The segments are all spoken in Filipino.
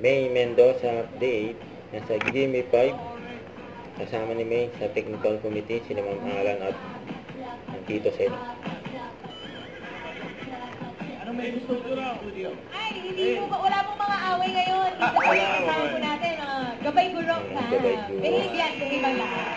May Mendoza update. Nasa Gimme 5. Kasama ni May sa technical committee, sila Ma'am Alan at ang Tito Sen. Ano may gusto ko na? Ay, hindi mo ba, wala mong mga away ngayon. Dito po yung kasama po natin, Gabay Gurok na. Gabay Gurok. Behave yan, behave ang lahat.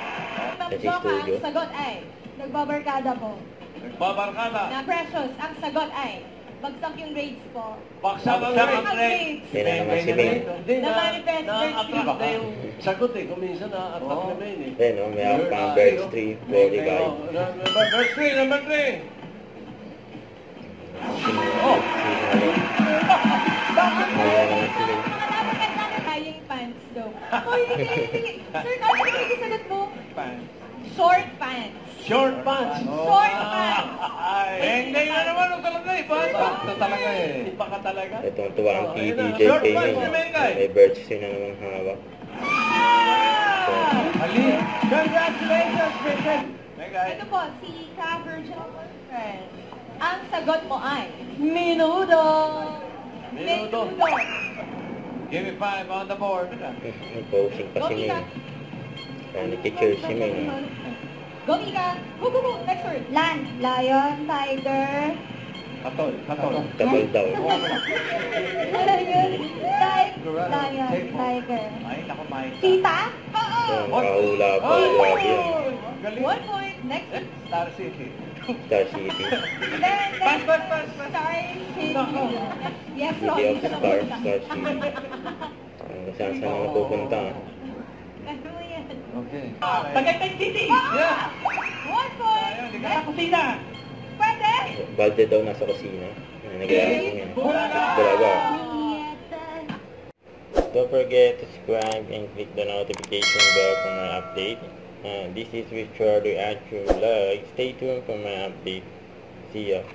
Ma'am Sa Joca, studio. ang sagot ay, nagbabarkada po. Nagbabarkada. Na Precious, ang sagot ay, bagsak yung grades po. Baksak ang grades. Yan na naman si May. Na-manifest Na-attract virtue. na yung sagot eh. Kung minsan na-attract na May eh. Then, may ako pang Birds 3, Body Guy. Number 3, number 3. Oh! Ayan naman si May. Tying pants daw. Hoy, hindi. Sir, ano yung sagot mo? Pants. Short pants. Short pants. Short pants. Hindi na naman ang talaga eh. Ito talaga eh. Iba ka talaga. Itong tuwa ang Ayun na. PDJ Short kay pants May. si May Guy. May Birds 3 na naman hawak. Ali. Congratulations, Vincent. Megay. Ito po, si Ka Virgil Friend. Ang sagot mo ay, Menudo. Menudo. Give me 5 on the board. Nag-posing pa si May. Kaya nag-cheer si May. Go, Ika. Go, go, go. Next word. Land. Lion. Tiger. Katol. Katol. Tabal daw. Lion. Lion. Tiger. Ay, naku, Mike. Cheetah. Yung kahula pa. Grabe yan. Galing. 1 point. Next. Star City. Star City. Then, Pass, pass, pass. Star City. Yes, City of Rocky. Stars. Star City. Saan saan na napupunta. Ano yan? Okay. Tagaytay City. Ah! 1 point. Sa kusina. Pwede. Balde daw nasa kusina. Nag-aaral niya. Bulaga. Don't forget to subscribe and click the notification bell for my update. This is Richard Action Vlog. Stay tuned for my update. See ya.